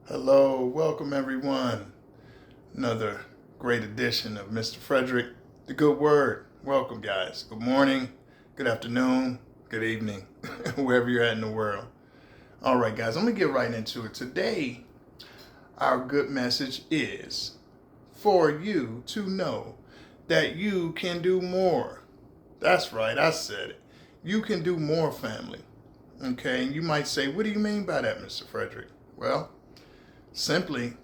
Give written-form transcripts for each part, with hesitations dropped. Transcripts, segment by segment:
Hello, welcome everyone. Another great edition of Mr. Frederick, the Good Word. Welcome, guys. Good morning, good afternoon, good evening, wherever you're at in the world. All right, guys, I'm going to get right into it. Today, our good message is for you to know that you can do more. That's right, I said it. You can do more, family. Okay, and you might say, what do you mean by that, Mr. Frederick? Well, simply,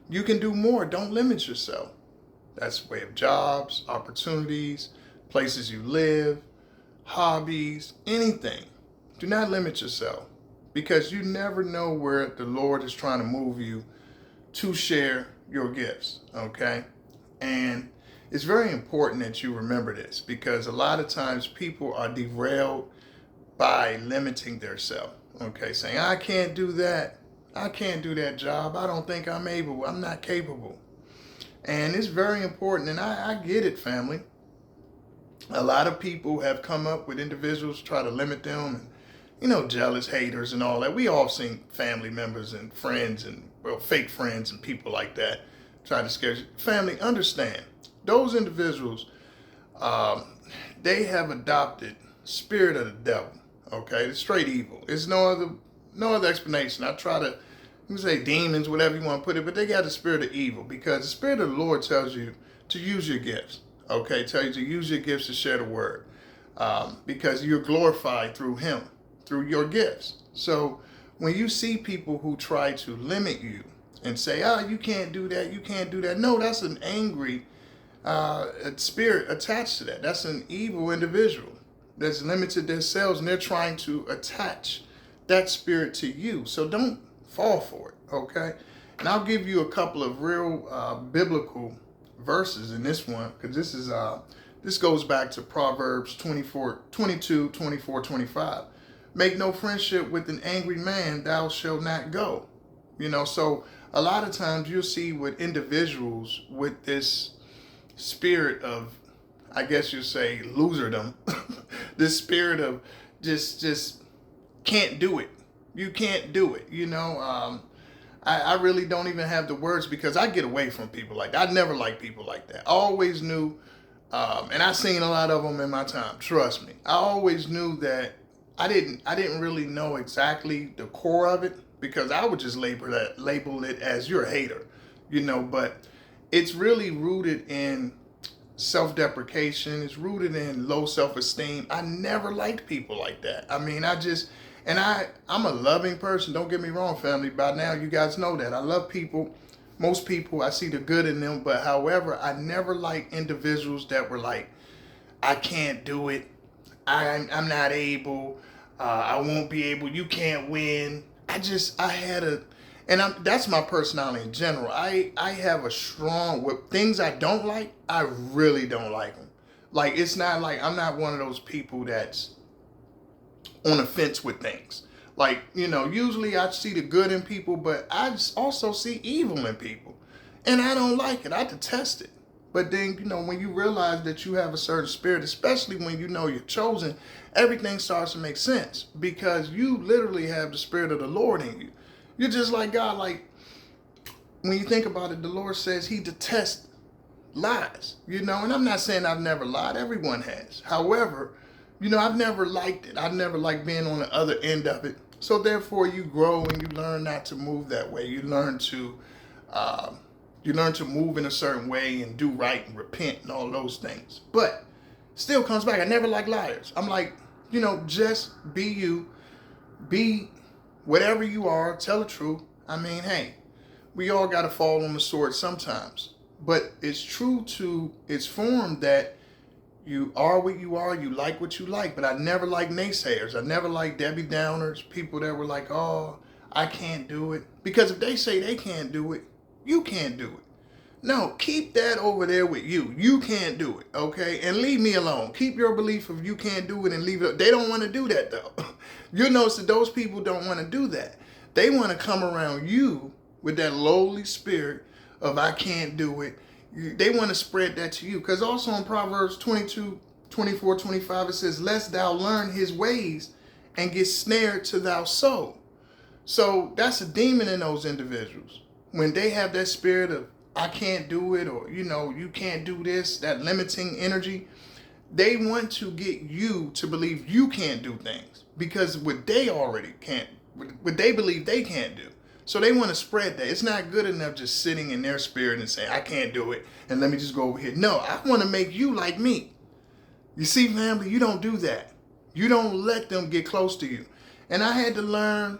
you can do more. Don't limit yourself. That's the way of jobs, opportunities, places you live, hobbies, anything. Do not limit yourself because you never know where the Lord is trying to move you to share your gifts, okay? And it's very important that you remember this because a lot of times people are derailed by limiting themselves, okay? Saying, I can't do that. I can't do that job. I don't think I'm able. I'm not capable. And it's very important. And I get it, family. A lot of people have come up with individuals try to limit them and, jealous haters and all that. We all seen family members and friends and, well, fake friends and people like that try to scare you. Family, understand. Those individuals, they have adopted spirit of the devil. Okay, it's straight evil. It's no other explanation. I try to you say demons, whatever you want to put it, but they got the spirit of evil because the spirit of the Lord tells you to use your gifts. Okay, tell you to use your gifts to share the word because you're glorified through Him, through your gifts. So when you see people who try to limit you and say, you can't do that, you can't do that. No, that's an angry spirit attached to that. That's an evil individual that's limited themselves and they're trying to attach that spirit to you. So don't fall for it, okay? And I'll give you a couple of real biblical verses in this one because this goes back to Proverbs 22, 24, 25. Make no friendship with an angry man, thou shalt not go. So a lot of times you'll see with individuals with this spirit of, I guess you say, loserdom, this spirit of just can't do it. You can't do it. I really don't even have the words because I get away from people like that. I never liked people like that. I always knew, and I've seen a lot of them in my time. Trust me. I always knew that I didn't really know exactly the core of it because I would just label it as you're a hater, But it's really rooted in self-deprecation. It's rooted in low self-esteem. I never liked people like that. I mean, I'm a loving person. Don't get me wrong, family. By now, you guys know that. I love people. Most people, I see the good in them. But however, I never liked individuals that were like, I can't do it. I'm not able. I won't be able. You can't win. That's my personality in general. I have a strong, with things I don't like, I really don't like them. Like, it's not like, I'm not one of those people that's on the fence with things. Like, usually I see the good in people, but I also see evil in people. And I don't like it. I detest it. But then, when you realize that you have a certain spirit, especially when you're chosen, everything starts to make sense because you literally have the spirit of the Lord in you. You're just like God. Like, when you think about it, the Lord says He detests lies, and I'm not saying I've never lied. Everyone has. However, I've never liked it. I've never liked being on the other end of it. So therefore, you grow and you learn not to move that way. You learn to move in a certain way and do right and repent and all those things. But still comes back. I never like liars. I'm like, just be you, be whatever you are. Tell the truth. I mean, hey, we all got to fall on the sword sometimes. But it's true to its form that you are what you are, you like what you like. But I never liked naysayers. I never liked Debbie Downers, people that were like, oh, I can't do it. Because if they say they can't do it, you can't do it. No, keep that over there with you. You can't do it, okay? And leave me alone. Keep your belief of you can't do it and leave it. They don't want to do that, though. You'll notice that those people don't want to do that. They want to come around you with that lowly spirit of I can't do it. They want to spread that to you. Because also in Proverbs 22, 24, 25, it says, lest thou learn his ways and get snared to thy soul. So that's a demon in those individuals. When they have that spirit of, I can't do it, or, you can't do this, that limiting energy, they want to get you to believe you can't do things because what they already can't, what they believe they can't do. So they want to spread that. It's not good enough just sitting in their spirit and saying, I can't do it, and let me just go over here. No, I want to make you like me. You see, family, you don't do that. You don't let them get close to you. And I had to learn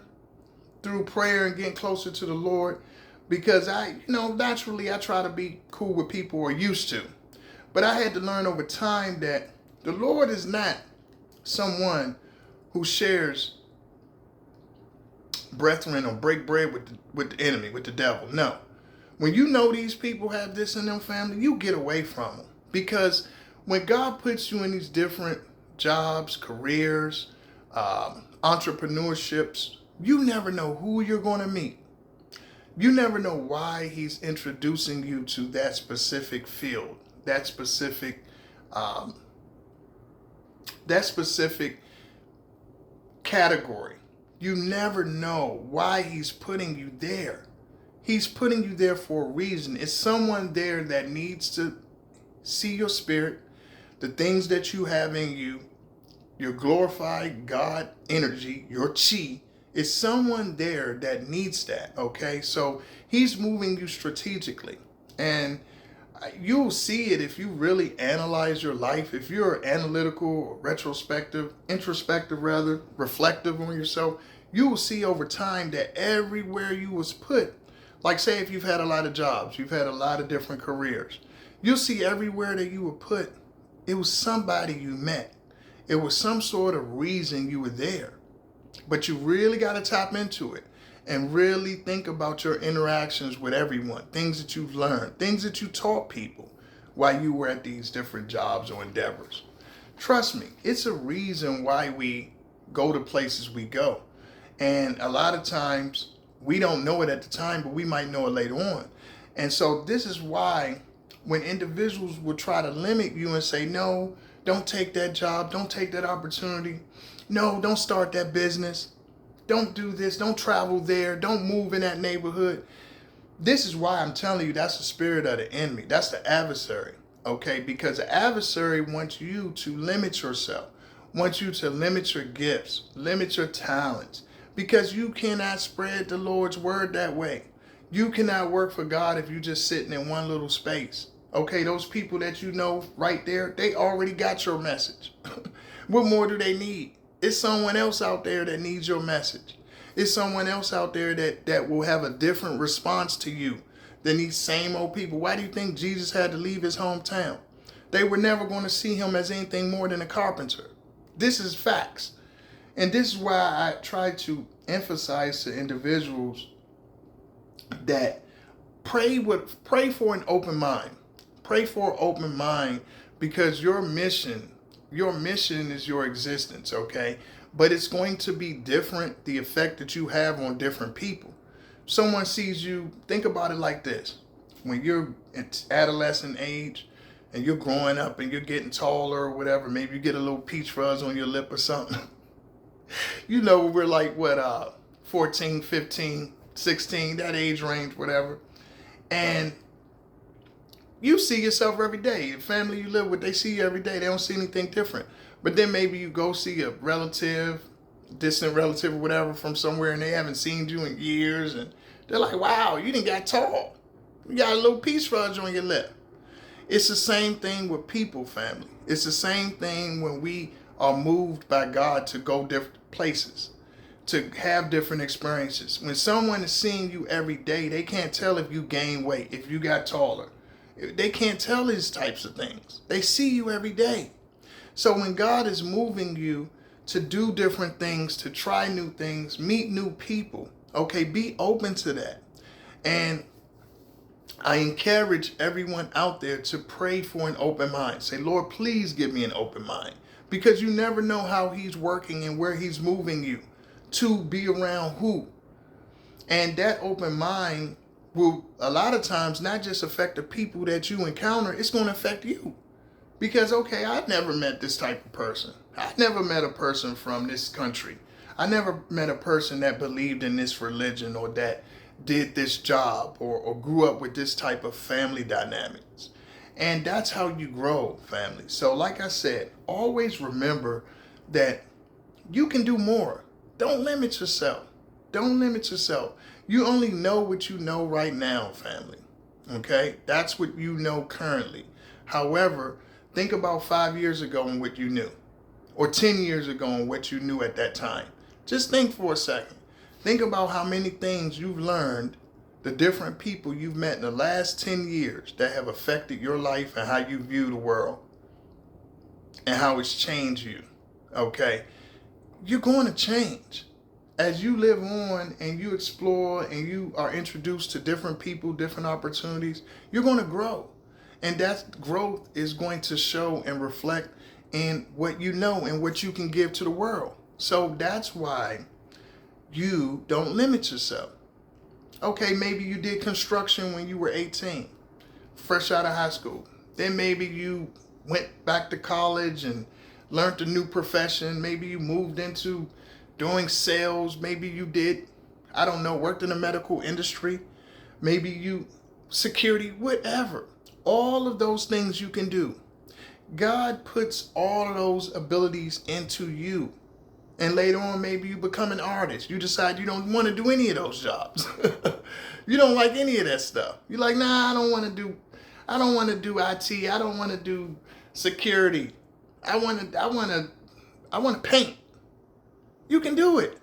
through prayer and getting closer to the Lord, because naturally I try to be cool with people, or used to. But I had to learn over time that the Lord is not someone who shares brethren or break bread with the enemy, with the devil. No. When you know these people have this in them, family, you get away from them. Because when God puts you in these different jobs, careers, entrepreneurships, you never know who you're going to meet. You never know why he's introducing you to that specific field, that specific category. You never know why he's putting you there. He's putting you there for a reason. It's someone there that needs to see your spirit, the things that you have in you, your glorified God energy, your chi. It's someone there that needs that, okay? So he's moving you strategically. And you'll see it if you really analyze your life. If you're analytical or introspective rather, reflective on yourself, you will see over time that everywhere you was put, like say if you've had a lot of jobs, you've had a lot of different careers, you'll see everywhere that you were put, it was somebody you met. It was some sort of reason you were there. But you really got to tap into it and really think about your interactions with everyone, things that you've learned, things that you taught people while you were at these different jobs or endeavors. Trust me, it's a reason why we go to places we go. And a lot of times we don't know it at the time, but we might know it later on. And so this is why when individuals will try to limit you and say, no, don't take that job, don't take that opportunity, no, don't start that business, don't do this, don't travel there, don't move in that neighborhood. This is why I'm telling you that's the spirit of the enemy. That's the adversary, okay? Because the adversary wants you to limit yourself, wants you to limit your gifts, limit your talents, because you cannot spread the Lord's word that way. You cannot work for God if you're just sitting in one little space. Okay, those people that you know right there, they already got your message. What more do they need? It's someone else out there that needs your message. It's someone else out there that will have a different response to you than these same old people. Why do you think Jesus had to leave his hometown? They were never going to see him as anything more than a carpenter. This is facts. And this is why I try to emphasize to individuals that pray for an open mind. Pray for an open mind, because your mission is your existence, okay? But it's going to be different, the effect that you have on different people. Someone sees you, think about it like this. When you're at adolescent age and you're growing up and you're getting taller or whatever, maybe you get a little peach fuzz on your lip or something. We're like, 14, 15, 16, that age range, whatever. And you see yourself every day. The family you live with, they see you every day. They don't see anything different. But then maybe you go see a relative, distant relative or whatever from somewhere, and they haven't seen you in years. And they're like, wow, you done got tall. You got a little peach fuzz on your lip. It's the same thing with people, family. It's the same thing when we are moved by God to go different places, to have different experiences. When someone is seeing you every day, they can't tell if you gain weight, if you got taller. They can't tell these types of things. They see you every day. So when God is moving you to do different things, to try new things, meet new people, okay, be open to that. And I encourage everyone out there to pray for an open mind. Say, Lord, please give me an open mind, because you never know how he's working and where he's moving you to be around who. And that open mind will a lot of times not just affect the people that you encounter, it's going to affect you. Because, okay, I've never met this type of person. I've never met a person from this country. I never met a person that believed in this religion or that did this job or grew up with this type of family dynamics. And that's how you grow, family. So like I said, always remember that you can do more. Don't limit yourself. Don't limit yourself. You only know what you know right now, family. Okay? That's what you know currently. However, think about 5 years ago and what you knew, or 10 years ago and what you knew at that time. Just think for a second. Think about how many things you've learned, the different people you've met in the last 10 years that have affected your life and how you view the world and how it's changed you. Okay? You're going to change. As you live on and you explore and you are introduced to different people, different opportunities, you're going to grow. And that growth is going to show and reflect in what you know and what you can give to the world. So that's why you don't limit yourself. Okay, maybe you did construction when you were 18, fresh out of high school. Then maybe you went back to college and learned a new profession. Maybe you moved into doing sales. Maybe you did, I don't know, worked in the medical industry. Maybe you security, whatever. All of those things you can do. God puts all of those abilities into you. And later on, maybe you become an artist. You decide you don't want to do any of those jobs. You don't like any of that stuff. You're like, nah, I don't want to do IT. I don't want to do security. I want to paint. You can do it.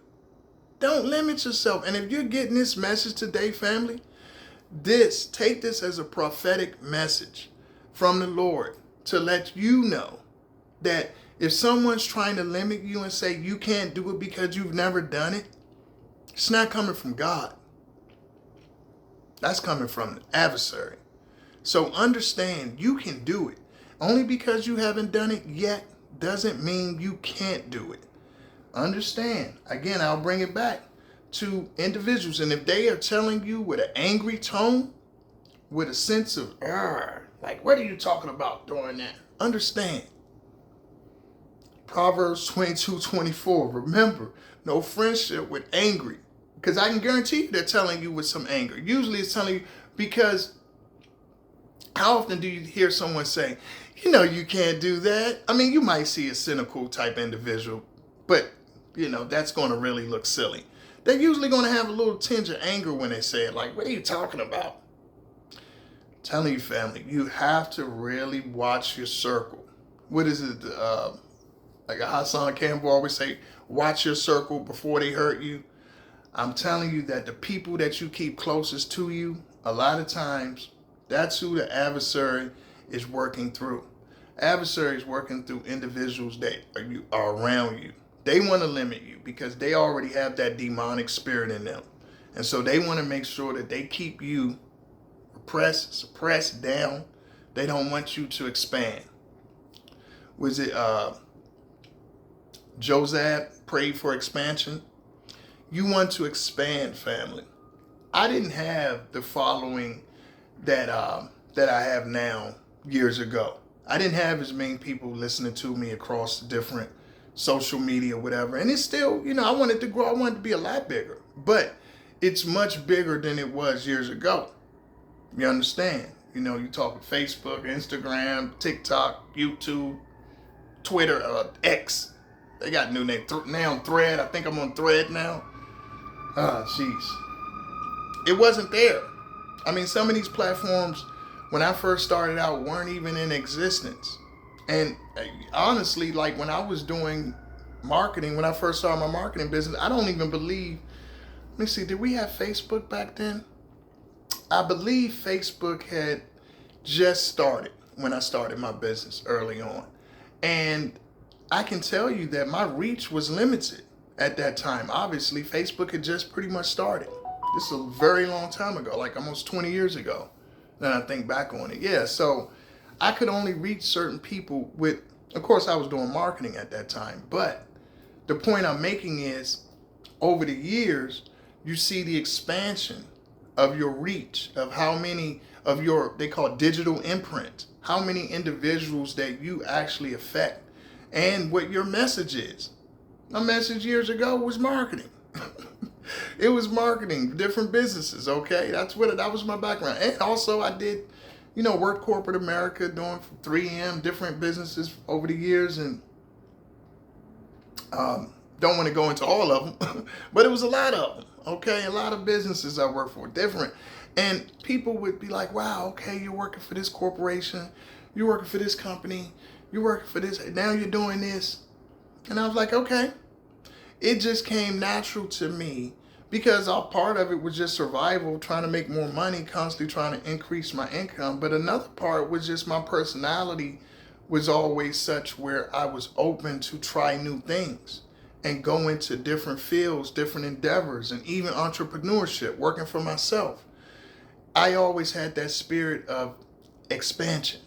Don't limit yourself. And if you're getting this message today, family, take this as a prophetic message from the Lord to let you know that if someone's trying to limit you and say you can't do it because you've never done it, it's not coming from God. That's coming from the adversary. So understand you can do it. Only because you haven't done it yet doesn't mean you can't do it. Understand. Again, I'll bring it back to individuals. And if they are telling you with an angry tone, with a sense of, like, what are you talking about doing that? Understand. Proverbs 22:24. Remember, no friendship with angry. Because I can guarantee you they're telling you with some anger. Usually it's telling you because how often do you hear someone say, you can't do that? I mean, you might see a cynical type individual, but, that's going to really look silly. They're usually going to have a little tinge of anger when they say it. Like, what are you talking about? I'm telling you, family, you have to really watch your circle. What is it? Like Hassan Campbell always say, watch your circle before they hurt you. I'm telling you that the people that you keep closest to you, a lot of times, that's who the adversary is working through. Adversary is working through individuals that are around you. They want to limit you because they already have that demonic spirit in them. And so they want to make sure that they keep you suppressed down. They don't want you to expand. Was it Joseph prayed for expansion? You want to expand, family. I didn't have the following that I have now years ago. I didn't have as many people listening to me across different social media, whatever. And it's still, I wanted to grow. I wanted to be a lot bigger. But it's much bigger than it was years ago. You understand? You talk with Facebook, Instagram, TikTok, YouTube, Twitter, X. They got a new name. Now Thread. I think I'm on Thread now. Jeez. It wasn't there. I mean, some of these platforms, when I first started out, weren't even in existence. And honestly, like when I was doing marketing, when I first started my marketing business, I don't even believe, let me see, did we have Facebook back then? I believe Facebook had just started when I started my business early on. And I can tell you that my reach was limited at that time. Obviously, Facebook had just pretty much started. This is a very long time ago, like almost 20 years ago. Then I think back on it. Yeah, so I could only reach certain people with, of course, I was doing marketing at that time. But the point I'm making is, over the years, you see the expansion of your reach, of how many of your, they call it digital imprint, how many individuals that you actually affect, and what your message is. My message years ago was marketing. It was marketing, different businesses, okay? That was my background. And also I did, work corporate America, doing 3M, different businesses over the years, and don't want to go into all of them, but it was a lot of them, okay? A lot of businesses I worked for, different. And people would be like, wow, okay, you're working for this corporation, you're working for this company, you're working for this, now you're doing this. And I was like, okay. It just came natural to me because a part of it was just survival, trying to make more money, constantly trying to increase my income. But another part was just my personality was always such where I was open to try new things and go into different fields, different endeavors, and even entrepreneurship, working for myself. I always had that spirit of expansion,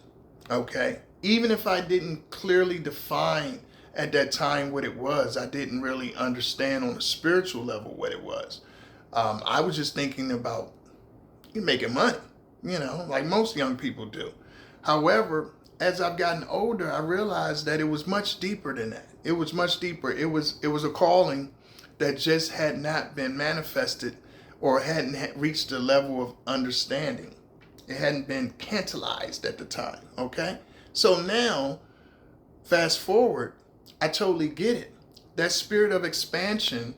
okay? Even if I didn't clearly define at that time what it was, I didn't really understand on a spiritual level what it was. I was just thinking about making money, like most young people do. However, as I've gotten older, I realized that it was much deeper than that. It was much deeper. It was a calling that just had not been manifested or hadn't reached the level of understanding. It hadn't been cantilized at the time, okay? So now, fast forward, I totally get it. That spirit of expansion,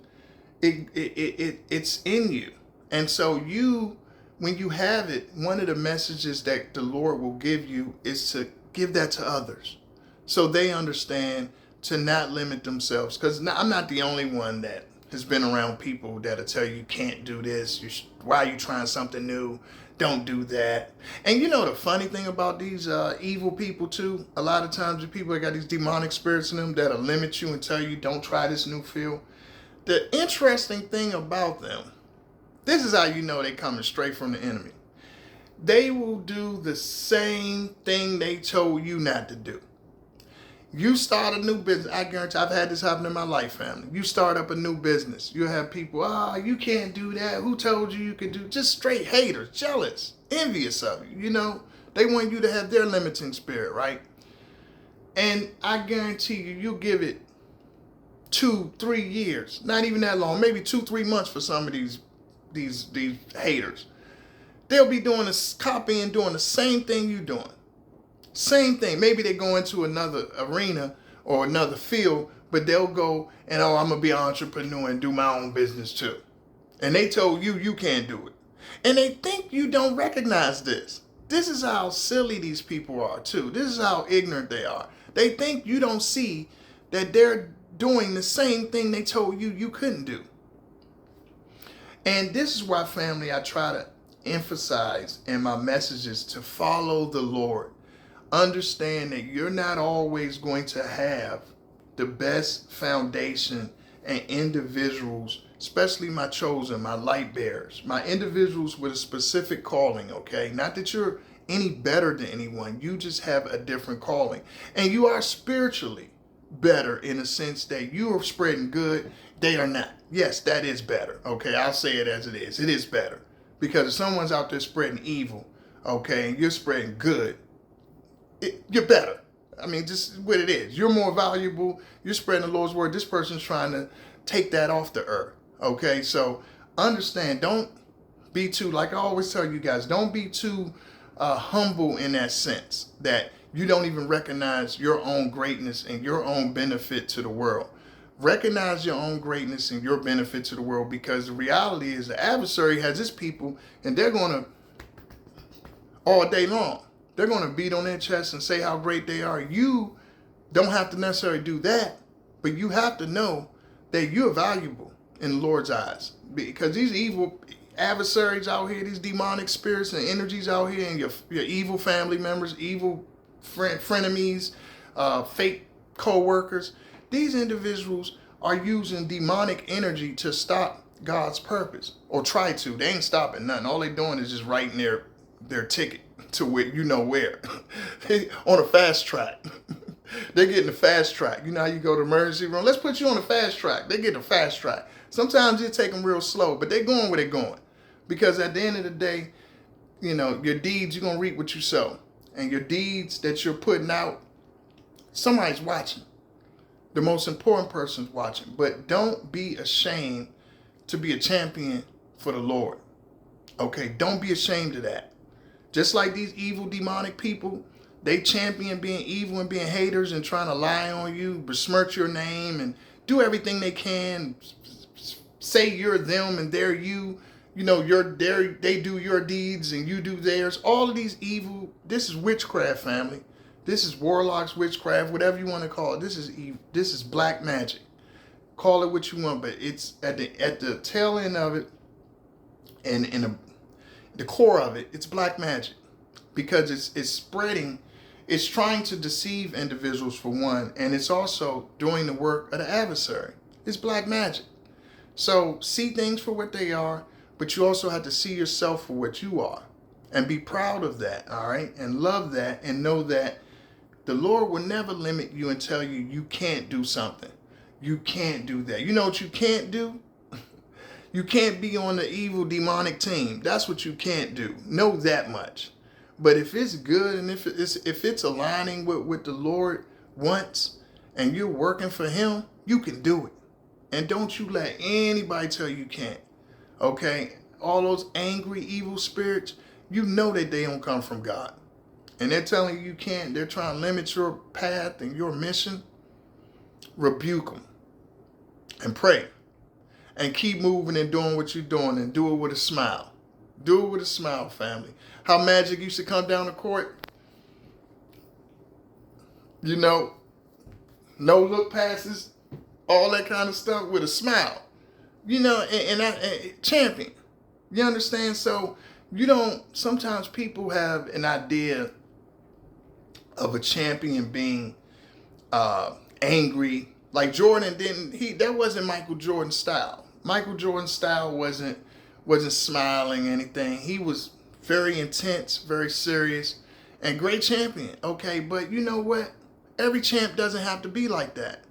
it's in you. And so when you have it, one of the messages that the Lord will give you is to give that to others so they understand to not limit themselves. Because I'm not the only one that has been around people that'll tell you can't do this. Why are you trying something new? Don't do that. And the funny thing about these evil people too, a lot of times the people that got these demonic spirits in them that'll limit you and tell you don't try this new field. The interesting thing about them, this is how you know they coming straight from the enemy. They will do the same thing they told you not to do. You start a new business. I guarantee I've had this happen in my life, family. You start up a new business. You have people, you can't do that. Who told you could do? Just straight haters, jealous, envious of you. They want you to have their limiting spirit, right? And I guarantee you'll give it 2-3 years, not even that long, maybe 2-3 months for some of these haters. They'll be doing this, copying, doing the same thing you're doing. Same thing. Maybe they go into another arena or another field, but they'll go and, I'm going to be an entrepreneur and do my own business too. And they told you can't do it. And they think you don't recognize this. This is how silly these people are too. This is how ignorant they are. They think you don't see that they're doing the same thing they told you couldn't do. And this is why, family, I try to emphasize in my messages to follow the Lord. Understand that you're not always going to have the best foundation and individuals, especially my chosen, my light bearers, my individuals with a specific calling, okay? Not that you're any better than anyone. You just have a different calling. And you are spiritually better in a sense that you are spreading good. They are not. Yes, that is better, okay? I'll say it as it is. It is better. Because if someone's out there spreading evil, okay, and you're spreading good, you're better. I mean, just what it is. You're more valuable. You're spreading the Lord's word. This person's trying to take that off the earth. Okay, so understand. Don't be too, like I always tell you guys, don't be too humble in that sense that you don't even recognize your own greatness and your own benefit to the world. Recognize your own greatness and your benefit to the world, because the reality is the adversary has his people and they're going to, all day long, they're going to beat on their chest and say how great they are. You don't have to necessarily do that, but you have to know that you're valuable in the Lord's eyes, because these evil adversaries out here, these demonic spirits and energies out here, and your evil family members, evil frenemies, fake co-workers, these individuals are using demonic energy to stop God's purpose, or try to. They ain't stopping nothing. All they're doing is just writing their ticket to where where on a fast track. They're getting a fast track. You know how you go to emergency room? Let's put you on a fast track. They get a fast track. Sometimes it take them real slow, but they're going where they're going. Because at the end of the day, your deeds, you're going to reap what you sow. And your deeds that you're putting out, somebody's watching. The most important person's watching. But don't be ashamed to be a champion for the Lord. Okay, don't be ashamed of that. Just like these evil demonic people, they champion being evil and being haters and trying to lie on you, besmirch your name, and do everything they can. Say you're them and they're you. You know, they do your deeds and you do theirs. All of these evil, this is witchcraft, family. This is warlocks, witchcraft, whatever you want to call it. This is evil. This is black magic. Call it what you want, but it's at the tail end of it, and in the core of it, it's black magic, because it's spreading. It's trying to deceive individuals, for one, and it's also doing the work of the adversary. It's black magic. So see things for what they are, but you also have to see yourself for what you are and be proud of that, all right? And love that, and know that the Lord will never limit you and tell you you can't do something. You can't do that. You know what you can't do? You can't be on the evil demonic team. That's what you can't do. Know that much. But if it's good and if it's aligning with what the Lord wants and you're working for him, you can do it. And don't you let anybody tell you can't. Okay? All those angry, evil spirits, you know that they don't come from God. And they're telling you can't. They're trying to limit your path and your mission. Rebuke them. And pray. And keep moving and doing what you're doing, and do it with a smile. Do it with a smile, family. How Magic used to come down the court. You know, no look passes, all that kind of stuff with a smile. You know, and champion. You understand? So you don't, sometimes people have an idea of a champion being angry. Like Jordan that wasn't Michael Jordan's style. Michael Jordan's style wasn't smiling or anything. He was very intense, very serious, and great champion. Okay, but you know what? Every champ doesn't have to be like that.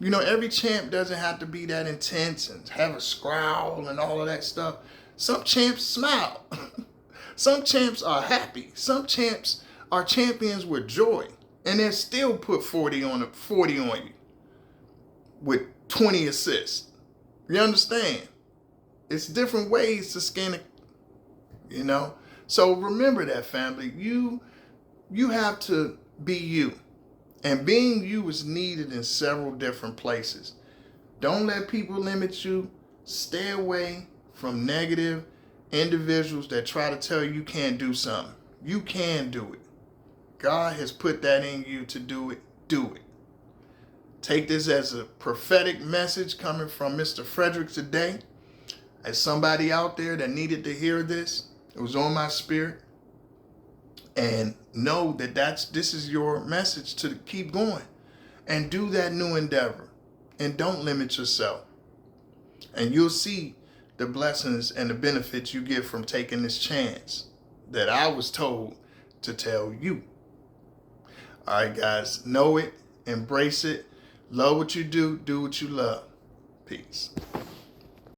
You know, every champ doesn't have to be that intense and have a scowl and all of that stuff. Some champs smile. Some champs are happy. Some champs are champions with joy, and they still put 40 on you with 20 assists. You understand? It's different ways to skin it, you know? So remember that, family. You have to be you. And being you is needed in several different places. Don't let people limit you. Stay away from negative individuals that try to tell you can't do something. You can do it. God has put that in you to do it. Do it. Take this as a prophetic message coming from Mr. Frederick today. As somebody out there that needed to hear this, it was on my spirit. And know that this is your message to keep going and do that new endeavor, and don't limit yourself. And you'll see the blessings and the benefits you get from taking this chance that I was told to tell you. All right, guys, know it, embrace it. Love what you do what you love. Peace.